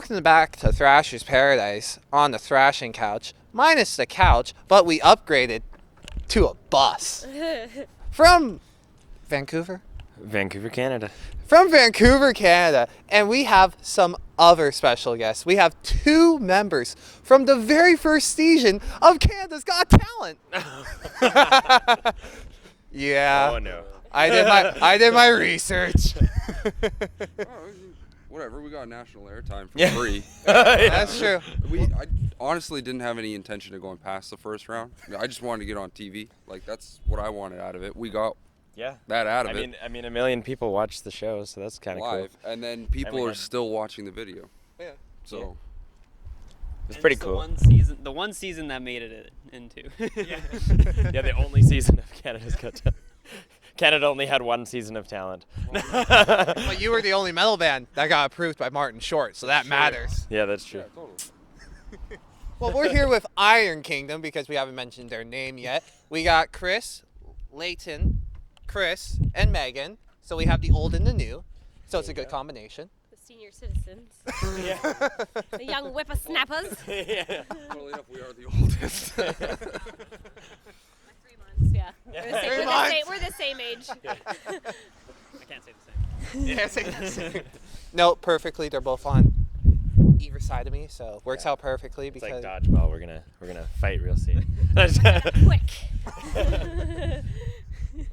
welcome back to Thrasher's Paradise on the Thrashing couch, minus the couch, but we upgraded to a bus from Vancouver, Canada. From Vancouver, Canada, and we have some other special guests. We have two members from the very first season of Canada's Got Talent. Yeah. Oh no. I did my research. Whatever, we got national airtime for Yeah. free. That's true. I honestly didn't have any intention of going past the first round. I just wanted to get on TV. Like, that's what I wanted out of it. We got that out of it. I mean, a million people watched the show, so that's kind of cool. Live, and then people are still watching the video. Yeah. So It's pretty cool. The one season that made it into. Yeah, the only season of Canada's Got Talent. Canada only had one season of talent. But you were the only metal band that got approved by Martin Short, so that matters. Yeah, that's true. yeah, totally. Well, we're here with Iron Kingdom because we haven't mentioned their name yet. We got Chris, Leighton, Chris, and Megan. So we have the old and the new. So it's a good combination. The senior citizens. Yeah. The young whippersnappers. Yeah. Funnily enough, we are the oldest. 3 months, yeah. We're the same age. I can't say the same. Yeah, say. No, perfectly. They're both on either side of me, so works out perfectly It's because like dodgeball. We're gonna fight real soon. Quick.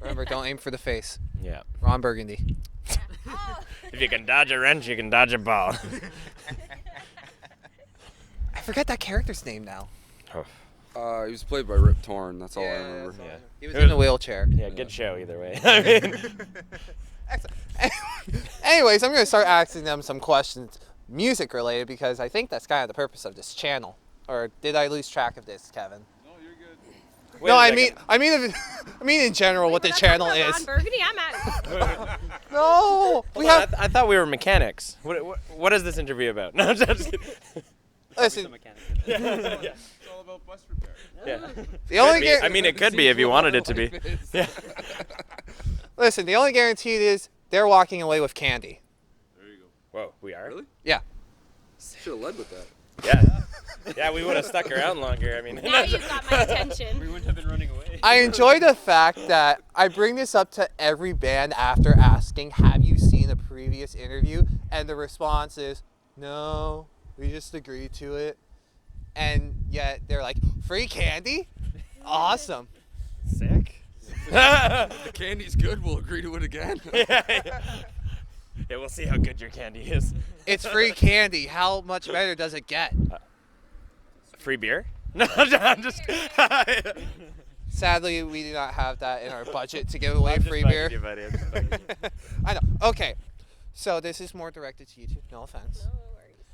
remember, don't aim for the face. Yeah. Ron Burgundy. If you can dodge a wrench, you can dodge a ball. I forget that character's name now. Oh. He was played by Rip Torn. That's all I remember. Yeah. He was in a wheelchair. Yeah, good show either way. I mean, Excellent. Anyways, I'm going to start asking them some questions music related because I think that's kind of the purpose of this channel. Or did I lose track of this, Kevin? No, you're good. wait No, a I second. mean in general what the channel Ron is. Burgundy, I'm at it. No, we Hold on, have. I thought we were mechanics. What is this interview about? No, just kidding. Listen, Yeah. It's all about bus repair. Yeah. the only Could be. I mean, it could be if you wanted it to be. Yeah. listen, the only guaranteed is they're walking away with candy. There you go. Whoa, we are? Really? Yeah. Should have led with that. Yeah. Yeah, we would have stuck around longer. I mean, Now you've got my We attention. wouldn't have been running away. I enjoy the fact that I bring this up to every band after asking, have you seen a previous interview? And the response is, no, we just agreed to it. And yet they're like, free candy? Awesome. sick. If the candy's good, we'll agree to it again. Yeah, we'll see how good your candy is. It's free candy. How much better does it get? Free beer? No, I'm just. Sadly, we do not have that in our budget to give away I'm just free bugging beer. you, buddy. I'm just bugging you. I know. Okay. So this is more directed to you two. No offense. No worries.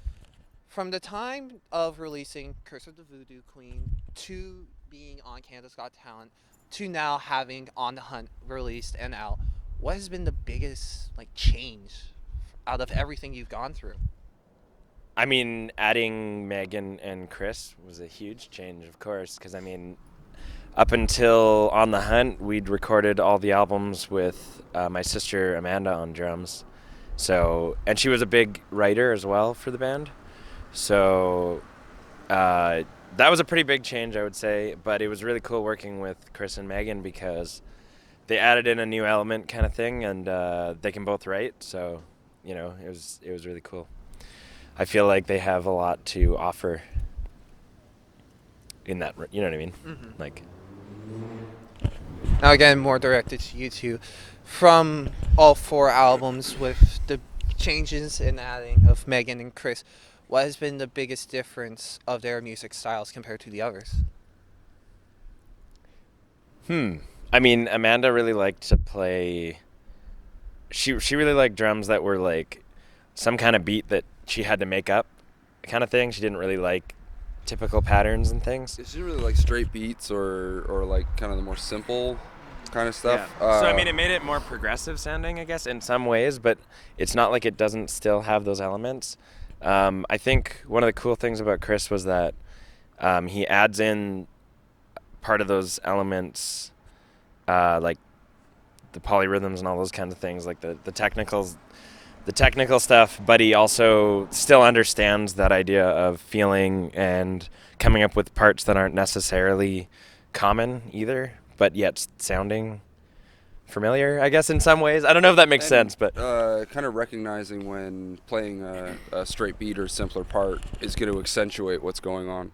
From the time of releasing Curse of the Voodoo Queen to being on Canada's Got Talent to now having On the Hunt released and out, what has been the biggest change out of everything you've gone through? I mean, adding Megan and Chris was a huge change, of course, because I mean, up until On the Hunt, we'd recorded all the albums with my sister Amanda on drums. So, and she was a big writer as well for the band. So, that was a pretty big change, I would say. But it was really cool working with Chris and Megan because they added in a new element kind of thing, and they can both write. So, you know, it was really cool. I feel like they have a lot to offer in that, you know what I mean? Mhm. Like, Now again, more directed to you two. From all four albums with the changes and adding of Megan and Chris, what has been the biggest difference of their music styles compared to the others? I mean, Amanda really liked to play. She really liked drums that were like some kind of beat that she had to make up, kind of thing. She didn't really like typical patterns and things. She didn't really like straight beats or like kind of the more simple kind of stuff. So I mean, it made it more progressive sounding, I guess, in some ways, but it's not like it doesn't still have those elements. I think one of the cool things about Chris was that he adds in part of those elements, like the polyrhythms and all those kinds of things, like the technicals the technical stuff, but he also still understands that idea of feeling and coming up with parts that aren't necessarily common either, but yet sounding familiar, I guess, in some ways. I don't know if that makes sense, but kind of recognizing when playing a straight beat or simpler part is going to accentuate what's going on,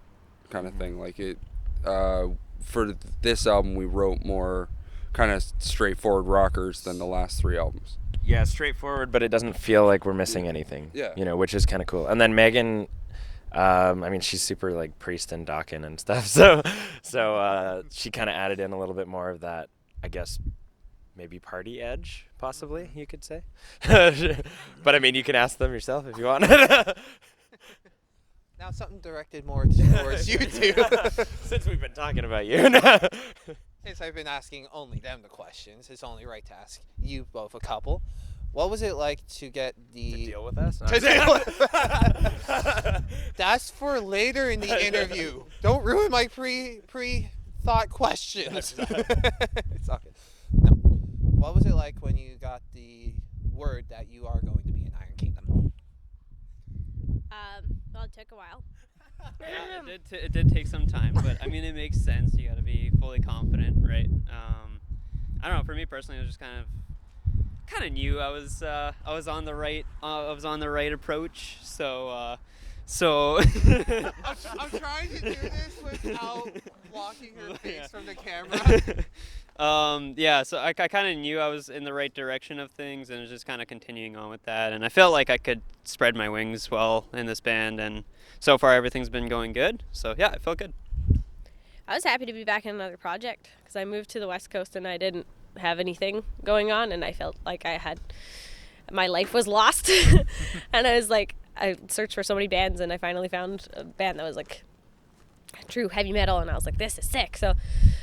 kind of thing. Like it, for this album, we wrote more kind of straightforward rockers than the last 3 albums. yeah, straightforward, but it doesn't feel like we're missing anything. Yeah. You know, which is kind of cool. And then Megan, I mean, she's super like Priest and Dawkin and stuff, so she kind of added in a little bit more of that, I guess, maybe party edge, possibly, you could say. But I mean, you can ask them yourself if you want. Now something directed more towards you two. Since we've been talking about you. Since I've been asking only them the questions, it's only right to ask you both a couple. What was it like to get the... To deal with us? To deal with... That's for later in the interview. Don't ruin my pre-thought questions. It's all good. No. What was it like when you got the word that you are going to be in Iron Kingdom? Well, it took a while. Yeah, it did take some time, but I mean, it makes sense. You got to be fully confident, right? I don't know. For me personally, I was just kind of knew I was on the right approach. So I'm trying to do this without blocking her face from the camera. yeah, so I kind of knew I was in the right direction of things, and was just kind of continuing on with that. And I felt like I could spread my wings well in this band, and so far everything's been going good. So yeah, it felt good. I was happy to be back in another project because I moved to the West Coast and I didn't have anything going on, and I felt like my life was lost. And I was like, I searched for so many bands, and I finally found a band that was like true heavy metal, and I was like, this is sick. So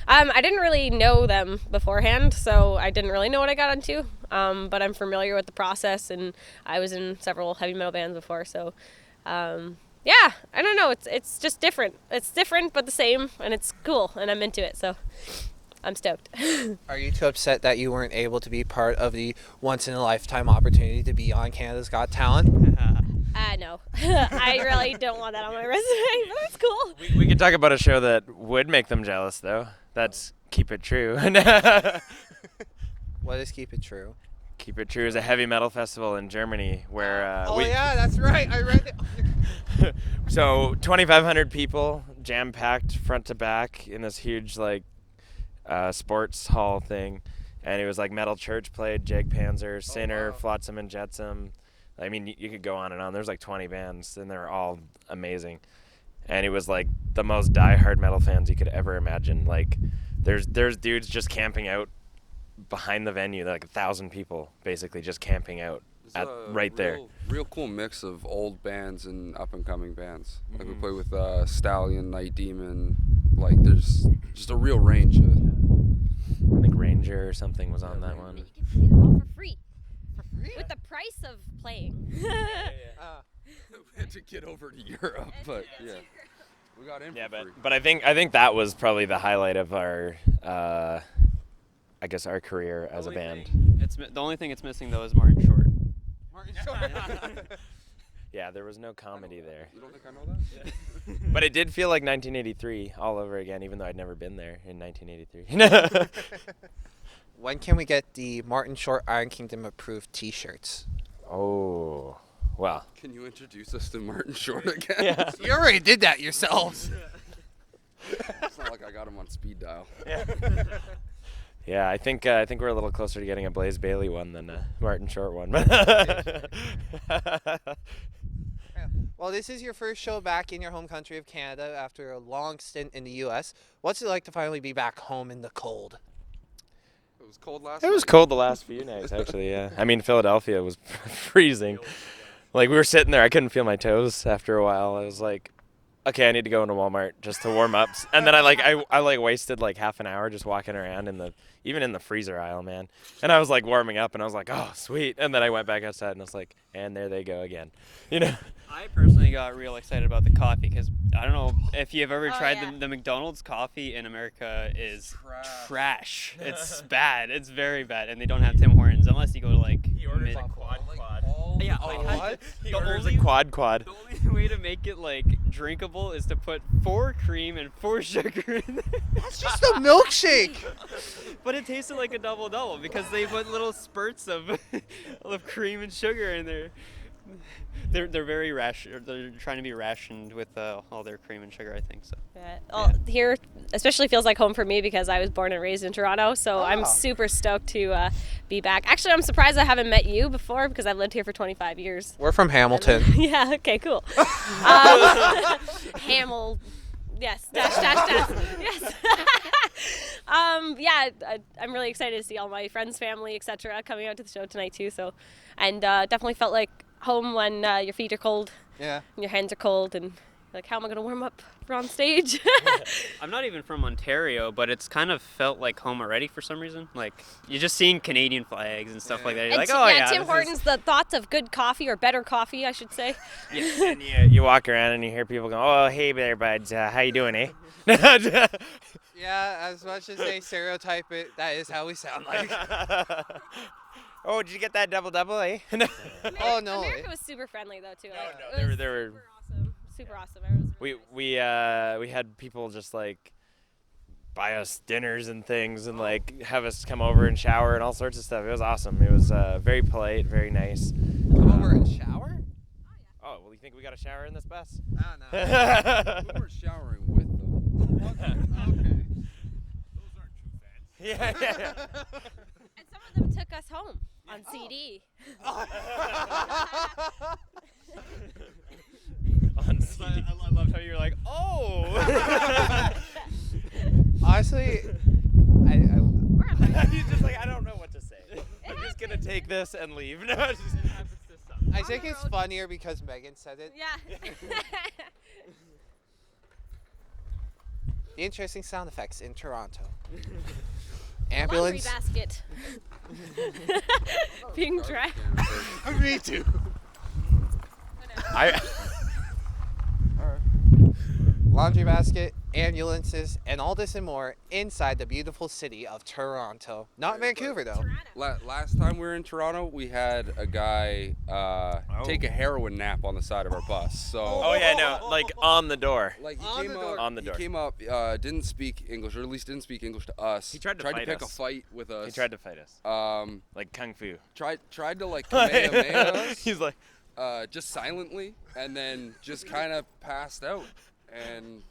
I didn't really know them beforehand, so I didn't really know what I got into, but I'm familiar with the process, and I was in several heavy metal bands before, so yeah, I don't know, it's just different. It's different but the same, and it's cool, and I'm into it, so I'm stoked. Are you too upset that you weren't able to be part of the once-in-a-lifetime opportunity to be on Canada's Got Talent? No. I really don't want that on my resume, but that's cool. We could talk about a show that would make them jealous, though. That's Keep It True. What is Keep It True? Keep It True is a heavy metal festival in Germany where yeah, that's right. I read it. So 2,500 people, jam-packed front to back in this huge like sports hall thing, and it was like Metal Church played, Jag Panzer, Sinner, wow. Flotsam and Jetsam. I mean, you could go on and on. There's like 20 bands, and they're all amazing. And it was like the most die-hard metal fans you could ever imagine. Like, there's dudes just camping out behind the venue. Like 1,000 people basically just camping out right there. Real cool mix of old bands and up-and-coming bands. Like we play with Stallion, Night Demon. Like there's just a real range of it. I think Ranger or something was on that one. You can see them all for free. With the price of playing. We had to get over to Europe, but yeah, we got in for free. But I think that was probably the highlight of our, I guess, our career as a band. The only thing it's missing though is Martin Short. Martin Short. Yeah, there was no comedy there. You don't think I know that? But it did feel like 1983 all over again, even though I'd never been there in 1983. When can we get the Martin Short Iron Kingdom approved T-shirts? Oh, well. Can you introduce us to Martin Short again? Yeah. You already did that yourselves. It's not like I got him on speed dial. Yeah, I think we're a little closer to getting a Blaze Bailey one than a Martin Short one. Well, this is your first show back in your home country of Canada after a long stint in the U.S. What's it like to finally be back home in the cold? It was cold last It was night. cold the last few nights, actually, yeah. I mean, Philadelphia was freezing. Like, we were sitting there, I couldn't feel my toes after a while. I was like, okay, I need to go into Walmart just to warm up. And then I wasted like half an hour just walking around even in the freezer aisle, man. And I was like warming up, and I was like, oh, sweet. And then I went back outside, and I was like, and there they go again. You know? I personally got real excited about the coffee because I don't know if you've ever tried yeah. the McDonald's coffee in America is trash. It's bad. It's very bad, and they don't have Tim Hortons unless you go to like He orders a quad. All Yeah, Oh, I had what? to- He the orders only- a quad. The only way to make it like drinkable is to put 4 cream and 4 sugar in there. It's just a milkshake. But it tasted like a double because they put little spurts of of cream and sugar in there. They're very ration. They're trying to be rationed with all their cream and sugar, I think so. Yeah. Well, here especially feels like home for me because I was born and raised in Toronto, so I'm Oh. super stoked to be back. Actually, I'm surprised I haven't met you before because I've lived here for 25 years. We're from Hamilton. Yeah, okay, cool. Hamel, yes, dash, yes. Yeah, I'm really excited to see all my friends, family, etc. coming out to the show tonight too. So, and definitely felt like home when your feet are cold Yeah. and your hands are cold and you're like, how am I going to warm up for on stage? I'm not even from Ontario, but it's kind of felt like home already for some reason. Like you're just seeing Canadian flags and stuff like that. You're And like, Tim- oh yeah, yeah, Tim this Hortons, the thoughts of good coffee or better coffee, I should say. And you walk around and you hear people go, "Oh, hey there, buds. How you doing, eh?" Yeah, as much as they stereotype it, that is how we sound like. Oh, did you get that double, eh? Oh, no. America was super friendly though too. Like, no, it they was were- super awesome. Super awesome. Everyone was really nice. we had people just like buy us dinners and things and like have us come over and shower and all sorts of stuff. It was awesome. It was very polite, very nice. Come over and shower? Oh, well, you think we got a shower in this bus? I don't know. We were showering with them. Okay. Yeah. And some of them took us home on CD. On CD. I loved how you're like, oh. Honestly, I We're on my He's just like, I don't know what to say. I'm just gonna take this and leave. No, it's just- I think it's funnier because Megan said it. Yeah. The interesting sound effects in Toronto. Laundry Ambulance. basket. Being dragged. Me too. I Laundry basket, ambulances, and all this and more inside the beautiful city of Toronto. Not Vancouver though. Last time we were in Toronto, we had a guy take a heroin nap on the side of our bus. So Oh yeah, no, like on the door. like he On came the up, door. On the door. He came up, didn't speak English, or at least didn't speak English to us. He tried to fight pick us. a fight with us. He tried to fight us, like kung fu. tried to like Kamehameha us, He's like, just silently, and then just kind of passed out and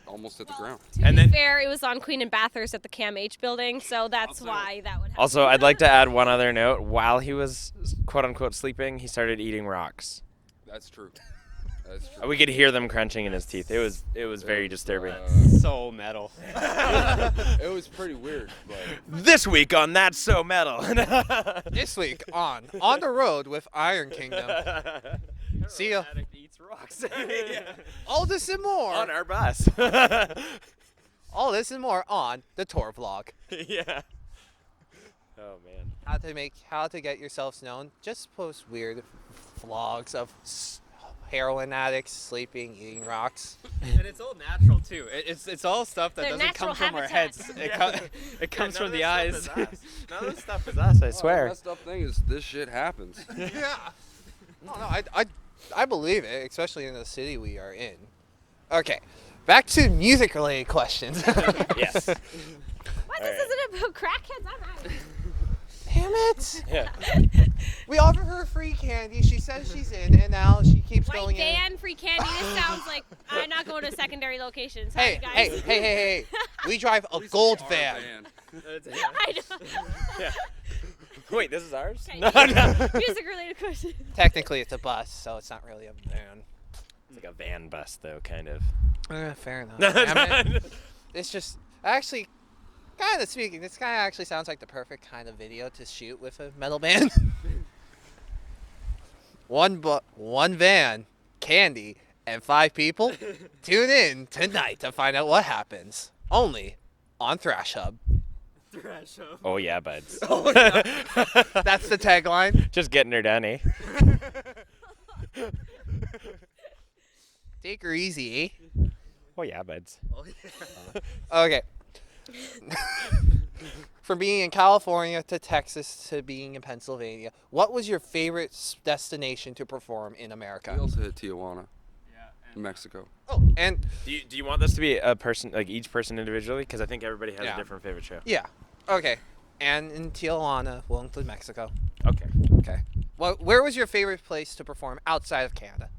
almost hit the ground. To And be then- fair, it was on Queen and Bathurst at the CAMH building, so that's why that would happen. also, I'd like to add one other note. While he was quote unquote sleeping, he started eating rocks. That's true. That's true. We could hear them crunching in his teeth. It was very disturbing. So metal. It was pretty weird, but This week on That's So Metal. This week on the road with Iron Kingdom. See ya. Addict eats rocks. All this and more. On our bus. All this and more on the tour vlog. Yeah. Oh man. How to get yourselves known. Just post weird vlogs of heroin addicts sleeping, eating rocks. And it's all natural too. It's all stuff that Their doesn't natural come from our habitat. heads. It comes from the eyes. None of this stuff is us, I the swear. messed up thing is this shit happens. Yeah. No, I believe it, especially in the city we are in. Okay, back to music-related questions. Yes. What? This isn't about crackheads? All right. Damn it! Yeah. We offered her free candy. She says she's in, and now she keeps White going in. van, free candy. This sounds like I'm not going to secondary locations. Hey, Sorry, guys. hey! We drive a gold Our van. I know. Yeah. Wait, this is ours? Okay. No, no. Music-related question. Technically, it's a bus, so it's not really a van. It's like a van bus, though, kind of. Fair enough. No, Damn it. no. It's just actually, kind of speaking, this kind of actually sounds like the perfect kind of video to shoot with a metal band. One van, candy, and 5 people. Tune in tonight to find out what happens. Only on Thrash Hub. Oh, yeah, buds. That's the tagline. Just getting her done, eh? Take her easy, eh? Oh, yeah, buds. Okay. From being in California to Texas to being in Pennsylvania, what was your favorite destination to perform in America? We also hit Tijuana, Mexico. Oh, and Do you want this to be a person, like each person individually? Because I think everybody has Yeah. a different favorite show. yeah, okay. And in Tijuana, we'll include Mexico. Okay. Okay. Well, where was your favorite place to perform outside of Canada?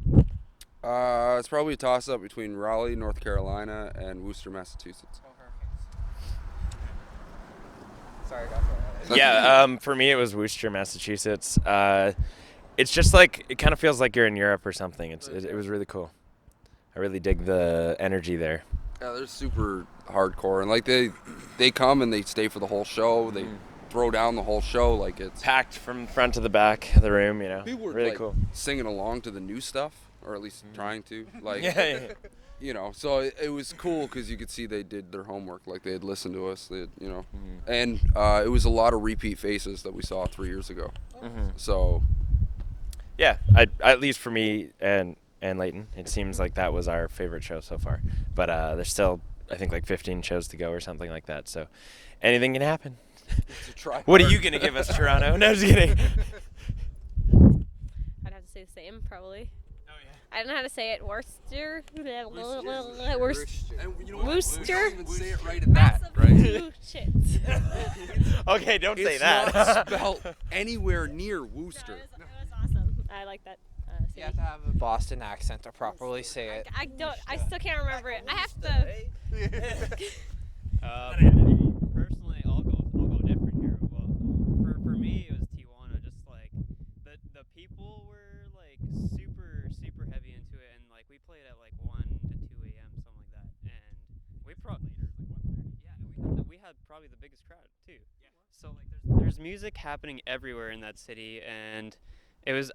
It's probably a toss-up between Raleigh, North Carolina, and Worcester, Massachusetts. Sorry about that. Yeah, for me it was Worcester, Massachusetts. It's just like, it kind of feels like you're in Europe or something. It was really cool. I really dig the energy there. Yeah, they're super hardcore, and like they come and they stay for the whole show. They throw down the whole show, like it's Packed from front to the back of the room, you know. people were Really like, cool. singing along to the new stuff, or at least trying to. Like, Yeah. you know, so it was cool because you could see they did their homework, like they had listened to us, you know, and it was a lot of repeat faces that we saw 3 years ago. So Yeah, at least for me and Leighton, it seems like that was our favorite show so far. But there's still, I think, like 15 shows to go or something like that. So anything can happen. to try. What are you gonna give us, Toronto? No, just kidding. I'd have to say the same, probably. Oh yeah. I don't know how to say it. Worcester. And you know what? Worcester? We don't even say it right at that, right? Massachusetts. Okay, don't say It's that. not spelled anywhere near Worcester. It was awesome. I like that. You have to have a Boston accent to properly say it. I don't. I still can't remember it. I have to. Personally, I'll go different here. Well, for me, it was Tijuana. Just like the people were like super heavy into it, and like we played at like 1 to 2 a.m. something like that, and we probably we had probably the biggest crowd too. Yeah. So like there's music happening everywhere in that city, and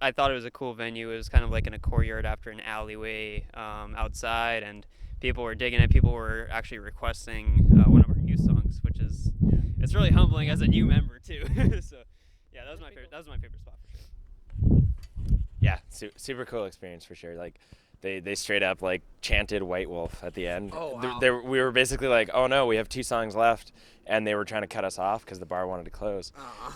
I thought it was a cool venue. It was kind of like in a courtyard after an alleyway outside, and people were digging it. People were actually requesting one of our new songs, which is it's really humbling as a new member too. So yeah, that was my favorite. That was my favorite spot for sure. Yeah, super cool experience for sure. Like they straight up like chanted White Wolf at the end. Oh, wow. We were basically like, oh no, we have 2 songs left, and they were trying to cut us off because the bar wanted to close.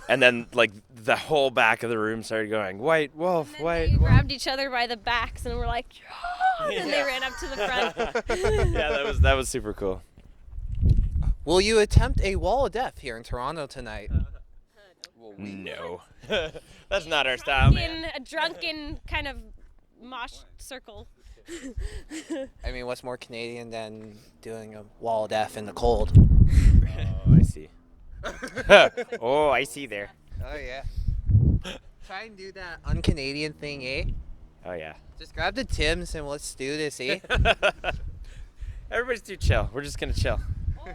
And then like the whole back of the room started going White Wolf, And then White they Wolf. grabbed each other by the backs and were like, "John!" And they ran up to the front. Yeah, that was super cool. Will you attempt a wall of death here in Toronto tonight? Well, No, that's not our style, man. In a drunken kind of mosh circle. I mean, what's more Canadian than doing a wall of death in the cold? Oh, I see. Oh, I see there. Oh, yeah. Try and do that un-Canadian thing, eh? Oh yeah. Just grab the Tims and let's do this, eh? Everybody's too chill. We're just gonna chill.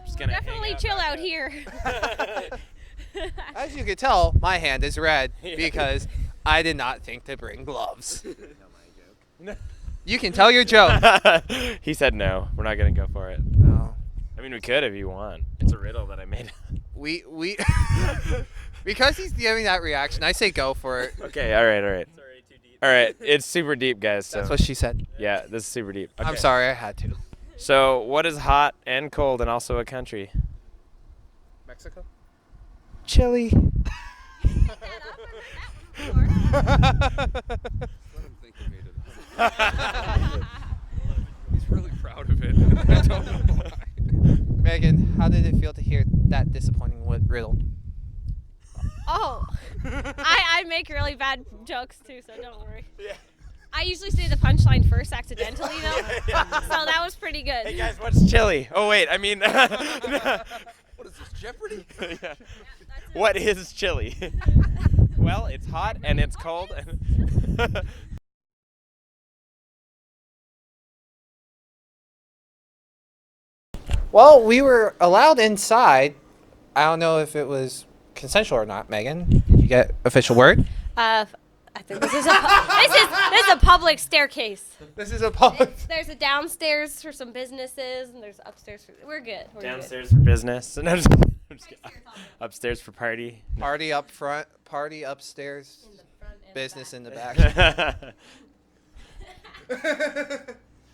Just gonna hang Definitely out chill back out up. here. As you can tell, my hand is red because I did not think to bring gloves. You can tell your joke. He said no. We're not gonna go for it. No. I mean, we could if you want. It's a riddle that I made. We because he's giving that reaction, I say go for it. Okay. All right. Sorry, too deep. All right. It's super deep, guys. So That's what she said. yeah, this is super deep. I'm Okay. sorry, I had to. So, what is hot and cold and also a country? Mexico? Chile. let him think he made it. He's really proud of it. I don't know why. Megan, how did it feel to hear that disappointing riddle? Oh, I make really bad jokes too, so don't worry. Yeah. I usually say the punchline first accidentally though, so that was pretty good. Hey guys, what's chili? Oh wait, I mean, What is this, Jeopardy? yeah. What is chili? Well, it's hot and it's cold. And Well, we were allowed inside. I don't know if it was consensual or not, Megan. Did you get official word? I think this is a public staircase. This is a public. There's a downstairs for some businesses, and there's upstairs for. We're good. We're downstairs for business. No, I'm just kidding. Upstairs for party. Party up front, party upstairs, Good. In the front and business back. in the back.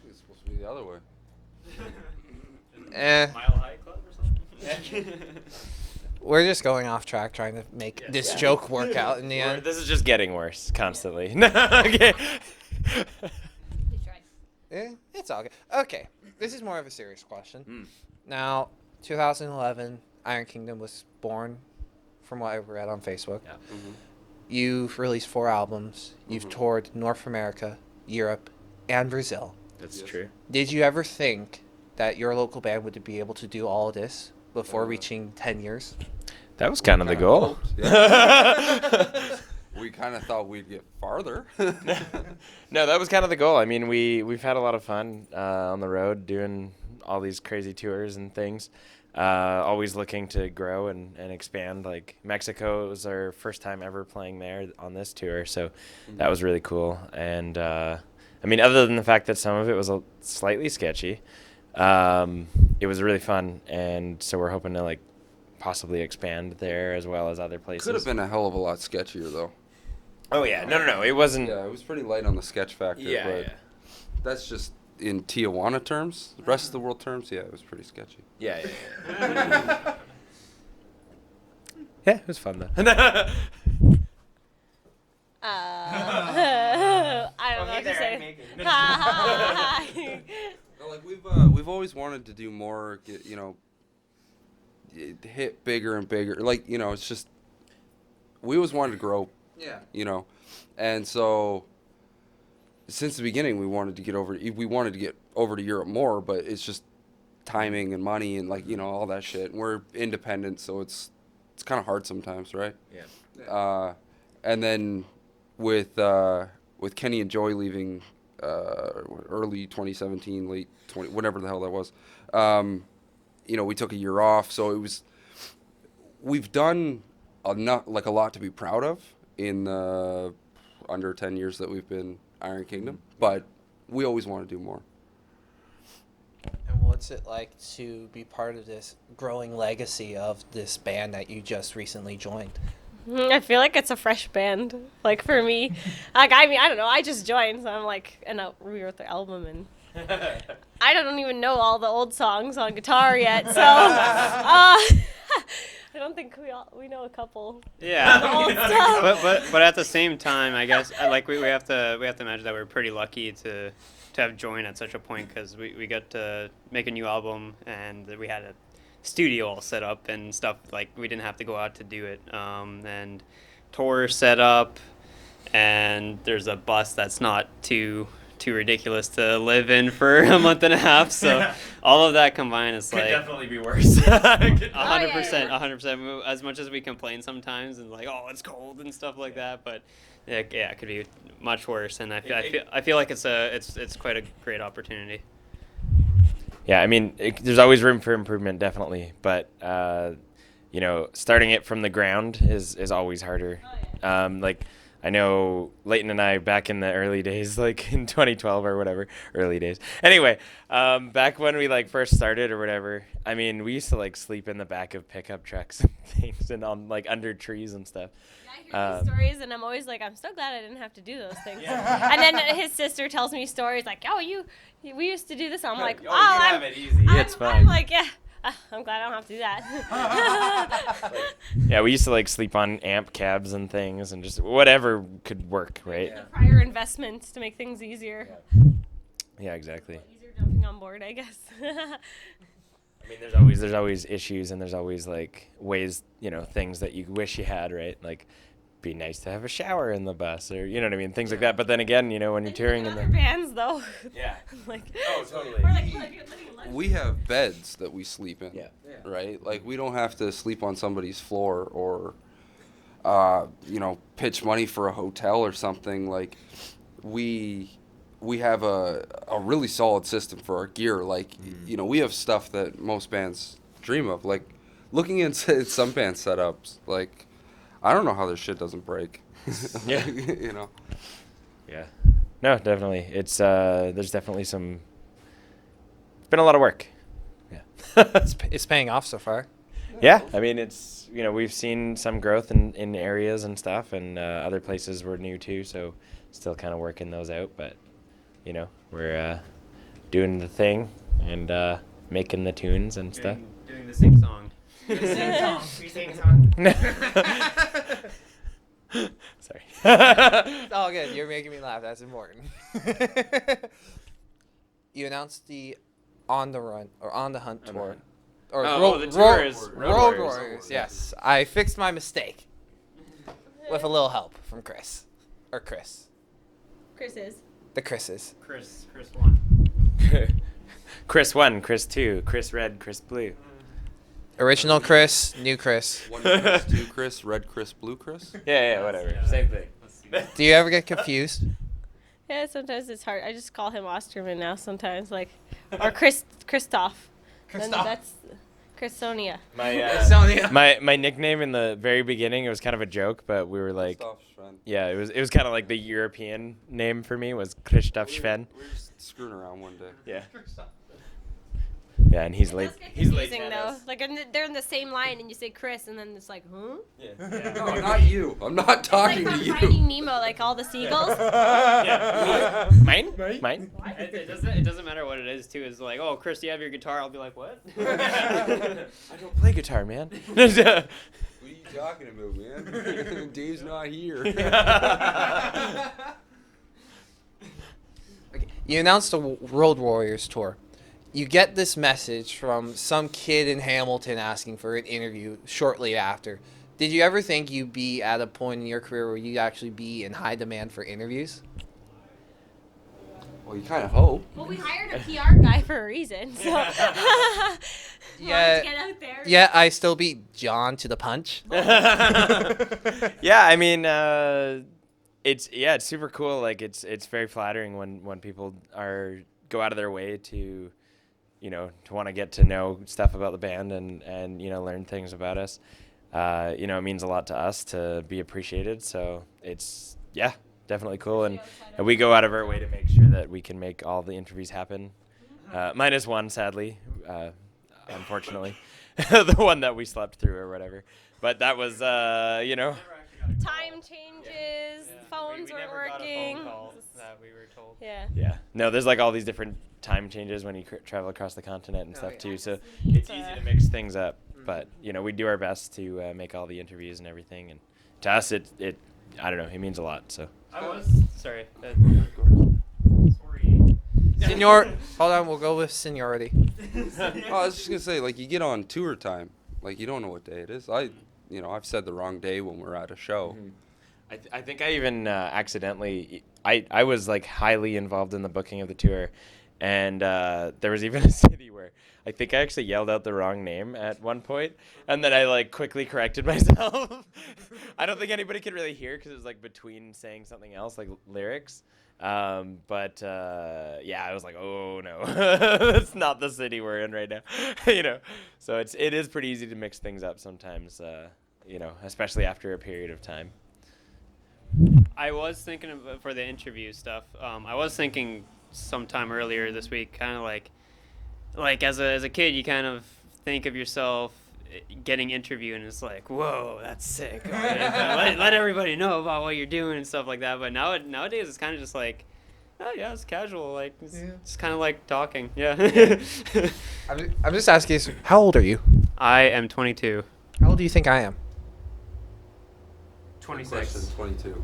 It's supposed to be the other way. Eh. Mile High Club or something? We're just going off track trying to make this joke work out in the end. This is just getting worse constantly. Okay. It's all good. Okay, this is more of a serious question. Now, 2011, Iron Kingdom was born, from what I read on Facebook. Yeah. You've released 4 albums. You've toured North America, Europe, and Brazil. That's true. Did you ever think that your local band would be able to do all of this before reaching 10 years? That was kind of the goal. We kind of thought we'd get farther. No, that was kind of the goal. I mean, we've had a lot of fun on the road doing all these crazy tours and things. Always looking to grow and expand. Like Mexico was our first time ever playing there on this tour, so that was really cool. And I mean, other than the fact that some of it was slightly sketchy, it was really fun. And so we're hoping to like possibly expand there as well as other places. Could have been a hell of a lot sketchier though. Oh yeah, no, it wasn't. Yeah, it was pretty light on the sketch factor. But that's just in Tijuana terms. The rest of the world terms, yeah, it was pretty sketchy. Yeah. Yeah, it was fun though. I don't know what to say. No, like we've always wanted to do more. Get, hit bigger and bigger. Like it's just we always wanted to grow. Yeah. And so since the beginning we wanted to get over to Europe more, but it's just timing and money and all that shit. And we're independent, so it's kind of hard sometimes, right? Yeah. And then with Kenny and Joy leaving early 2017, late 20, whatever the hell that was, we took a year off, so we've done a lot to be proud of in the under 10 years that we've been Iron Kingdom, but we always want to do more. And what's it like to be part of this growing legacy of this band that you just recently joined? I feel like it's a fresh band. Like for me, I don't know. I just joined, so I'm like, and we wrote the album, and I don't even know all the old songs on guitar yet. So I don't think we know a couple. Yeah. Old stuff. but at the same time, I guess we have to imagine that we're pretty lucky to have joined at such a point, because we got to make a new album and we had a studio all set up and stuff. Like we didn't have to go out to do it, and tour set up, and there's a bus that's not too ridiculous to live in for a month and a half. So all of that combined is Could like definitely be worse. 100%. As much as we complain sometimes and like, oh, it's cold and stuff like that, but it could be much worse. And I feel like it's quite a great opportunity. Yeah, I mean, there's always room for improvement, definitely. But starting it from the ground is always harder. Like I know Leighton and I back in the early days, like in 2012 or whatever, early days. Anyway, back when we first started or whatever, I mean, we used to sleep in the back of pickup trucks and things and on under trees and stuff. Yeah, I hear these stories, and I'm always like, I'm so glad I didn't have to do those things. And then his sister tells me stories like, oh, we used to do this. I'm like, you have it easy. It's fine. I'm like, yeah. I'm glad I don't have to do that. Yeah, we used to sleep on amp cabs and things and just whatever could work, right? The prior investments to make things easier. Yeah, exactly. Easier jumping on board, I guess. I mean, there's always issues and there's always ways, things that you wish you had, right? Like, be nice to have a shower in the bus, or you know what I mean, things like that. But then again, when you're touring in the bands, though. Yeah. Oh, totally. We have beds that we sleep in. Yeah. Right? Like we don't have to sleep on somebody's floor or pitch money for a hotel or something. Like we have a really solid system for our gear. Like we have stuff that most bands dream of. Like looking into some band setups, like I don't know how their shit doesn't break. Yeah. Yeah. No, definitely. It's there's definitely some. It's been a lot of work. Yeah. It's paying off so far. Yeah. I mean, it's we've seen some growth in areas and stuff, and other places were new too. So still kind of working those out, but we're doing the thing and making the tunes and stuff. Doing the sing song. Sorry. It's all good. You're making me laugh. That's important. You announced the On the Run or On the Hunt tour. Or the tour is Road Warriors. Yes, I fixed my mistake with a little help from Chris, or Chris, Chris is. the Chris's. Chris won. Chris 1, Chris 2, Chris Red, Chris Blue. Original Chris, new Chris. One Chris, two Chris, red Chris, blue Chris. Yeah, whatever. Same thing. Do you ever get confused? Yeah, sometimes it's hard. I just call him Osterman now sometimes, like, or Christoph. Then that's Christonia. My nickname in the very beginning, it was kind of a joke, but we were like, Christoph Schwen. yeah, it was kind of like the European name for me was Christoph Schwen. We're just screwing around one day. Yeah. Yeah, and he's late. He's late. Confusing though. Like they're in the same line, and you say Chris, and then it's like, huh? Yeah. No, not you. I'm not talking Like to from you. Finding Nemo, like all the seagulls. Yeah. Mine? It doesn't matter what it is too. It's like, oh, Chris, do you have your guitar? I'll be like, what? I don't play guitar, man. What are you talking about, man? Dave's not here. Okay. You announced the Road Warriors tour. You get this message from some kid in Hamilton asking for an interview shortly after. Did you ever think you'd be at a point in your career where you'd actually be in high demand for interviews? Well, you kind of hope. Well, we hired a PR guy for a reason, so. Yeah. To get out there. Yeah, I still beat John to the punch. Yeah, I mean, it's super cool. Like it's very flattering when people go out of their way to, to want to get to know stuff about the band and learn things about us. It means a lot to us to be appreciated. So it's definitely cool, and we go out of our way to make sure that we can make all the interviews happen. Minus one, sadly, unfortunately, the one that we slept through or whatever. But that was, Time changes, phones we weren't never got a working. phone call that we were told. Yeah. Yeah. No, there's like all these different time changes when you travel across the continent and stuff yeah. too. So it's easy to mix things up. But we do our best to make all the interviews and everything. And to us, it I don't know, it means a lot. So. I was sorry. Senior, hold on, we'll go with seniority. Oh, I was just gonna say, like, you get on tour time, like, you don't know what day it is. I've said the wrong day when we're at a show. Mm-hmm. I think I even accidentally I was like highly involved in the booking of the tour, and there was even a city where I think I actually yelled out the wrong name at one point, and then I like quickly corrected myself. I don't think anybody could really hear because it was like between saying something else, like lyrics. I was like, oh no, that's not the city we're in right now, So it is pretty easy to mix things up sometimes, especially after a period of time. I was thinking of, for the interview stuff. I was thinking sometime earlier this week, kind of like as a kid, you kind of think of yourself getting interviewed, and it's like, whoa, that's sick. let everybody know about what you're doing and stuff like that. But nowadays, it's kind of just like, oh yeah, it's casual. Like it's kind of like talking. Yeah. I'm just asking you, how old are you? I am 22. How old do you think I am? 26. 22.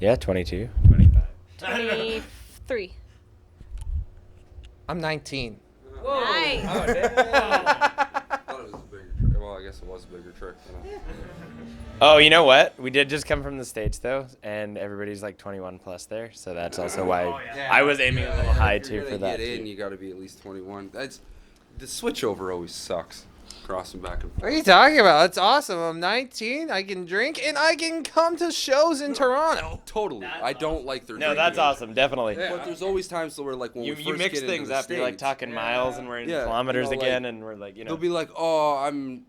Yeah, 22, 25. 23. I'm 19. Nice. I thought it was a bigger trick. Well, I guess it was a bigger trick. Oh, you know what? We did just come from the States, though, and everybody's like 21 plus there, so that's also why I was aiming a little high, too, for that. If you're gonna get in, you got to be at least 21. The switchover always sucks, crossing back and forth. What are you talking about? That's awesome. I'm 19. I can drink and I can come to shows in Toronto. Totally. That's I don't like their No, drinking that's age. awesome, definitely. But there's always times where, like, when You we first mix get into things the up. You're like States, talking miles, and we're in Yeah, kilometers like, again, and we're like, they'll be like, oh, I'm,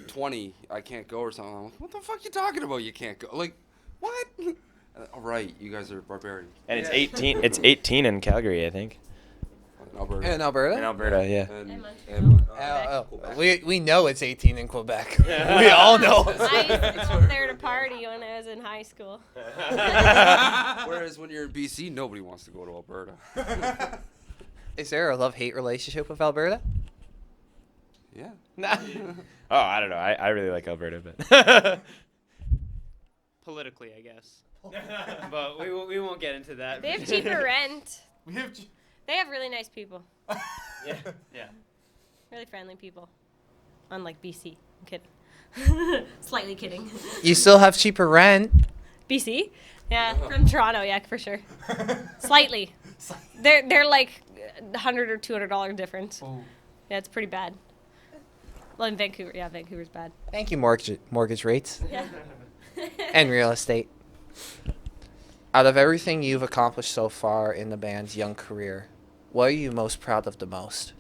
20, I can't go or something. I'm like, what the fuck you talking about? You can't go. Like, what? All right, you guys are barbarians. and it's 18. It's 18 in Calgary, I think. In Alberta. In Alberta? In Alberta, yeah. We know it's 18 in Quebec. We all know. I used to go there to party when I was in high school. Whereas when you're in BC, nobody wants to go to Alberta. Is there a love-hate relationship with Alberta? Yeah. Oh, I don't know. I really like Alberta, but Politically, I guess. But we won't get into that. They have cheaper rent. We have. They have really nice people. yeah. Yeah. Really friendly people. Unlike BC. I'm kidding. Slightly kidding. You still have cheaper rent. BC? Yeah, from Toronto, yeah, for sure. Slightly. They're like $100 or $200 difference. Oh. Yeah, it's pretty bad. Well, in Vancouver, yeah, Vancouver's bad. Thank you, mortgage rates Yeah. and real estate. Out of everything you've accomplished so far in the band's young career, what are you most proud of the most?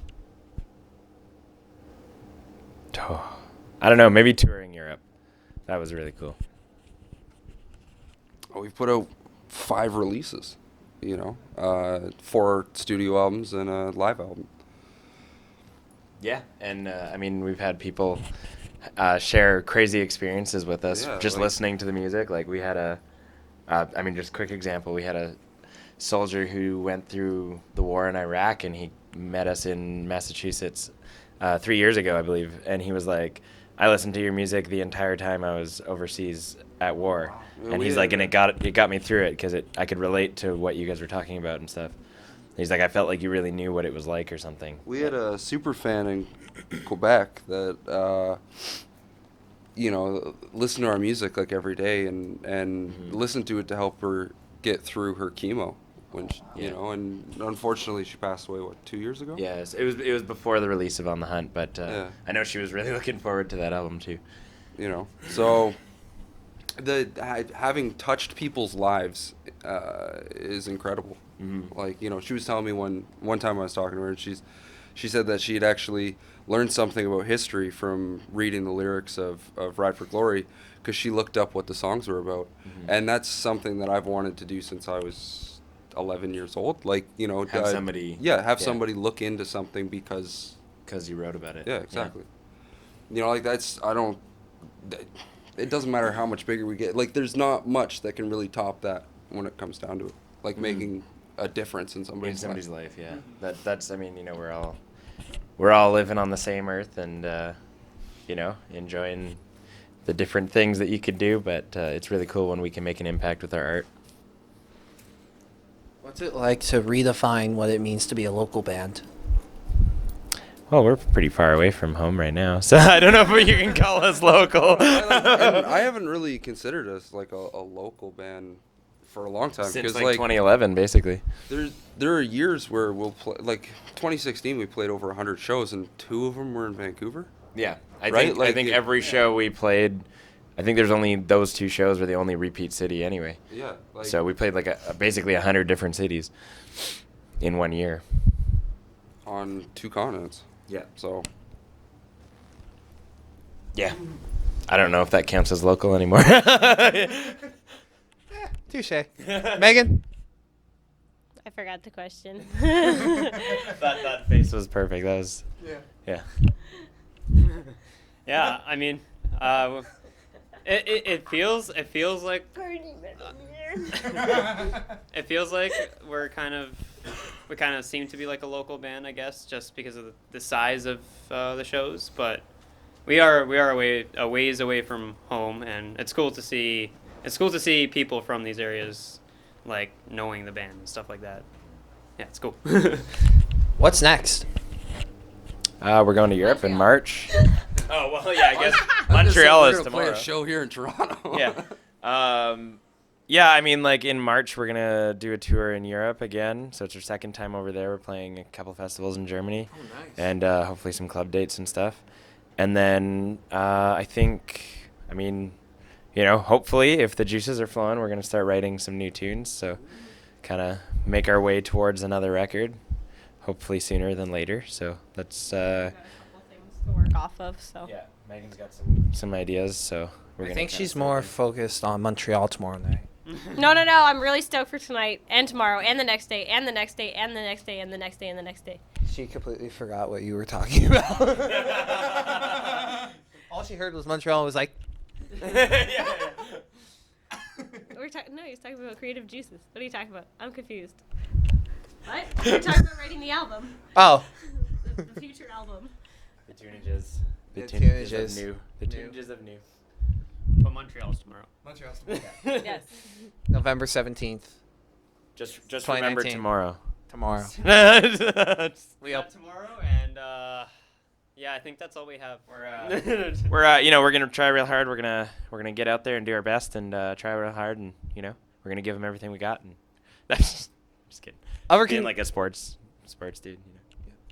Oh, I don't know. Maybe touring Europe. That was really cool. We've put out 5 releases, 4 studio albums and a live album. Yeah, and I mean, we've had people share crazy experiences with us just listening to the music. Like we had just quick example. We had a soldier who went through the war in Iraq, and he met us in Massachusetts 3 years ago, I believe. And he was like, I listened to your music the entire time I was overseas at war. Wow. And he's like, and it got me through it because I could relate to what you guys were talking about and stuff. He's like, I felt like you really knew what it was like or something. We had a super fan in Quebec that, listened to our music like every day and listened to it to help her get through her chemo. When she, and unfortunately she passed away 2 years ago. Yes, it was before the release of On the Hunt, but I know she was really looking forward to that album too. So having touched people's lives is incredible. Mm-hmm. Like, she was telling me one time I was talking to her, and she said that she had actually learned something about history from reading the lyrics of Ride for Glory, because she looked up what the songs were about. Mm-hmm. And that's something that I've wanted to do since I was 11 years old. Like, Have somebody somebody look into something because you wrote about it. yeah, exactly. It doesn't matter how much bigger we get. Like, there's not much that can really top that when it comes down to it. Like, making a difference in somebody's life. Yeah. That's I mean, we're all living on the same earth and enjoying the different things that you could do, but it's really cool when we can make an impact with our art. What's it like to redefine what it means to be a local band? Well, we're pretty far away from home right now, so I don't know if you can call us local. I haven't really considered us like a local band for a long time. Since like 2011, basically. There are years where we'll play, like 2016 we played over 100 shows and 2 of them were in Vancouver. Yeah, I Right? think every show we played, I think there's only those 2 shows were the only repeat city anyway. Yeah. So we played like basically 100 different cities in 1 year. On 2 continents. Yeah. So. Yeah. I don't know if that counts as local anymore. Touche. Megan? I forgot the question. that face was perfect. That was yeah. Yeah, I mean, it feels like it feels like we kind of seem to be like a local band, I guess, just because of the size of the shows. But we are a ways away from home, and it's cool to see people from these areas like knowing the band and stuff like that. Yeah, it's cool. What's next? We're going to Europe in March. Oh well, yeah. I guess Montreal is tomorrow. Play a show here in Toronto. Yeah. Yeah, I mean, like in March we're gonna do a tour in Europe again. So it's our second time over there. We're playing a couple festivals in Germany, and hopefully some club dates and stuff. And then I think, hopefully if the juices are flowing, we're gonna start writing some new tunes. So kind of make our way towards another record, hopefully sooner than later. So that's. Got a couple things to work off of, so. Yeah, Megan's got some ideas, so we're gonna. I think she's more focused on Montreal tomorrow night. No, I'm really stoked for tonight and tomorrow and the next day and the next day and the next day and the next day and the next day. She completely forgot what you were talking about. All she heard was Montreal and was like... Yeah. No, he's talking about creative juices. What are you talking about? I'm confused. What? You're talking about writing the album. Oh. The future album. The tunages. The of tunages. new. The tunages of new. But Montreal's tomorrow. Montreal's Yes. November 17th. Just remember 2019. tomorrow. Tomorrow. We up tomorrow, and yeah, I think that's all we have. We're gonna try real hard. We're gonna get out there and do our best and try real hard, and we're gonna give them everything we got. And just kidding. Being like a sports dude.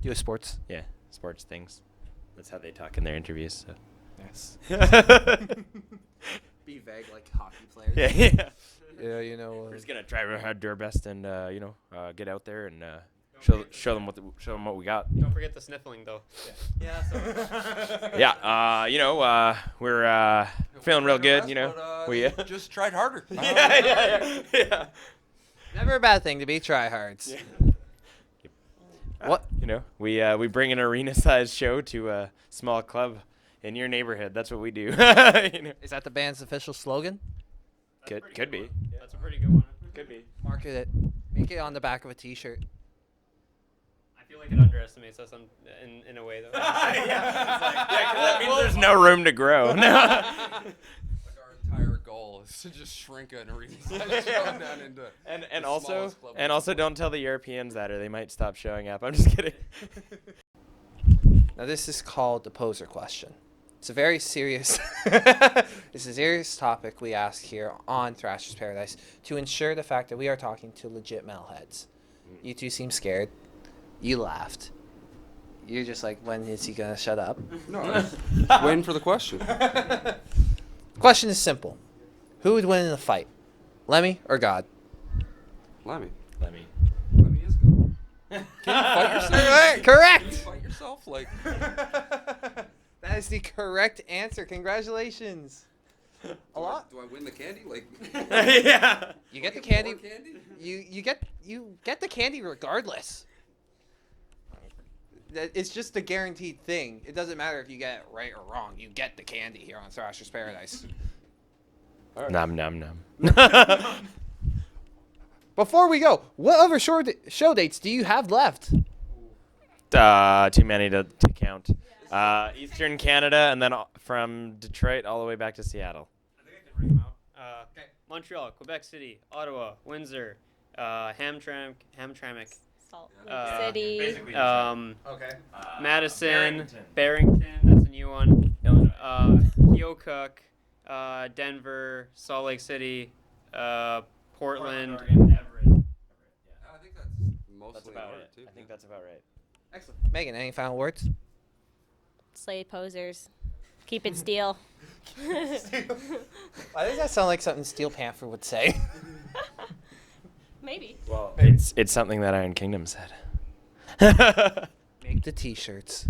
Do a sports. Yeah, sports things. That's how they talk in their interviews. So. Yes. Yeah, Be vague like hockey players. yeah. Yeah, We're just gonna try real hard, do our best, and get out there and show them what we got. Don't forget the sniffling, though. Yeah. Yeah. We're feeling real good. We just tried harder. yeah. Never a bad thing to be tryhards. What? We bring an arena-sized show to a small club in your neighborhood. That's what we do. Is that the band's official slogan? Could be. That's a pretty good one. Could be. Market it. Make it on the back of a T-shirt. I feel like it underestimates us in a way, though. That means there's no room to grow. No. Like our entire goal is to just shrink an arena size show down into And the also smallest club in also don't tell the Europeans that, or they might stop showing up. I'm just kidding. Now this is called the poser question. It's a very serious it's a serious topic we ask here on Thrasher's Paradise to ensure the fact that we are talking to legit metalheads. You two seem scared. You laughed. You're just like, when is he gonna shut up? No, waiting for the question. Question is simple. Who would win in a fight? Lemmy or God? Lemmy. Lemmy. Lemmy is good. Can you fight yourself? Correct! Can you fight yourself? Like, That is the correct answer. Congratulations. A lot. Do I win the candy? Like, Yeah. You get the more candy. You get the candy regardless. It's just a guaranteed thing. It doesn't matter if you get it right or wrong. You get the candy here on Thrasher's Paradise. Nom nom nom. Before we go, what other show dates do you have left? Too many to count. Eastern Canada, and then from Detroit all the way back to Seattle. I think I can bring them out. Montreal, Quebec City, Ottawa, Windsor, Hamtramck, Salt City, City. Okay. Madison, Barrington, that's a new one. Keokuk, Denver, Salt Lake City, Portland. I think that's mostly That's about Oregon, it. too. I think that's about right. Excellent. Megan, any final words? Slay posers. Keep it steel. Why does that sound like something Steel Panther would say? Maybe. Well, it's something that Iron Kingdom said. Make the T-shirts.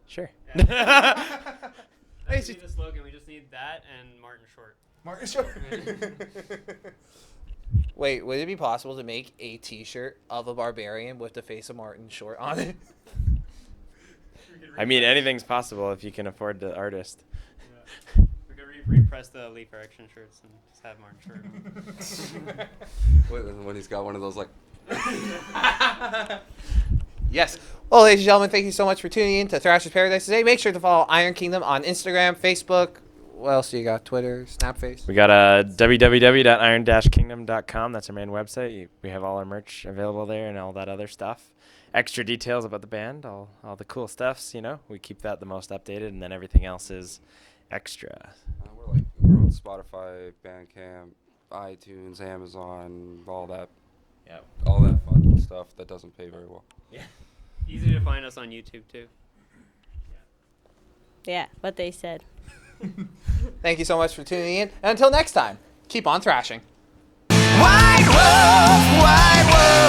Sure. That should be the slogan. We just need that and Martin Short. Martin Short. Wait, would it be possible to make a T-shirt of a barbarian with the face of Martin Short on it? I mean, anything's possible if you can afford the artist. Yeah. We could repress the Leaf Erection shirts and just have Martin Short. When he's got one of those, like, Yes. Well, ladies and gentlemen, thank you so much for tuning in to Thrasher's Paradise today. Make sure to follow Iron Kingdom on Instagram, Facebook. What else do you got? Twitter, Snapface? We got www.iron-kingdom.com. That's our main website. We have all our merch available there and all that other stuff. Extra details about the band, all the cool stuffs, We keep that the most updated, and then everything else is extra. we're on Spotify, Bandcamp, iTunes, Amazon, all that fun stuff that doesn't pay very well. Yeah. Easy to find us on YouTube, too. Yeah, what they said. Thank you so much for tuning in. And until next time, keep on thrashing. White wolf, white wolf.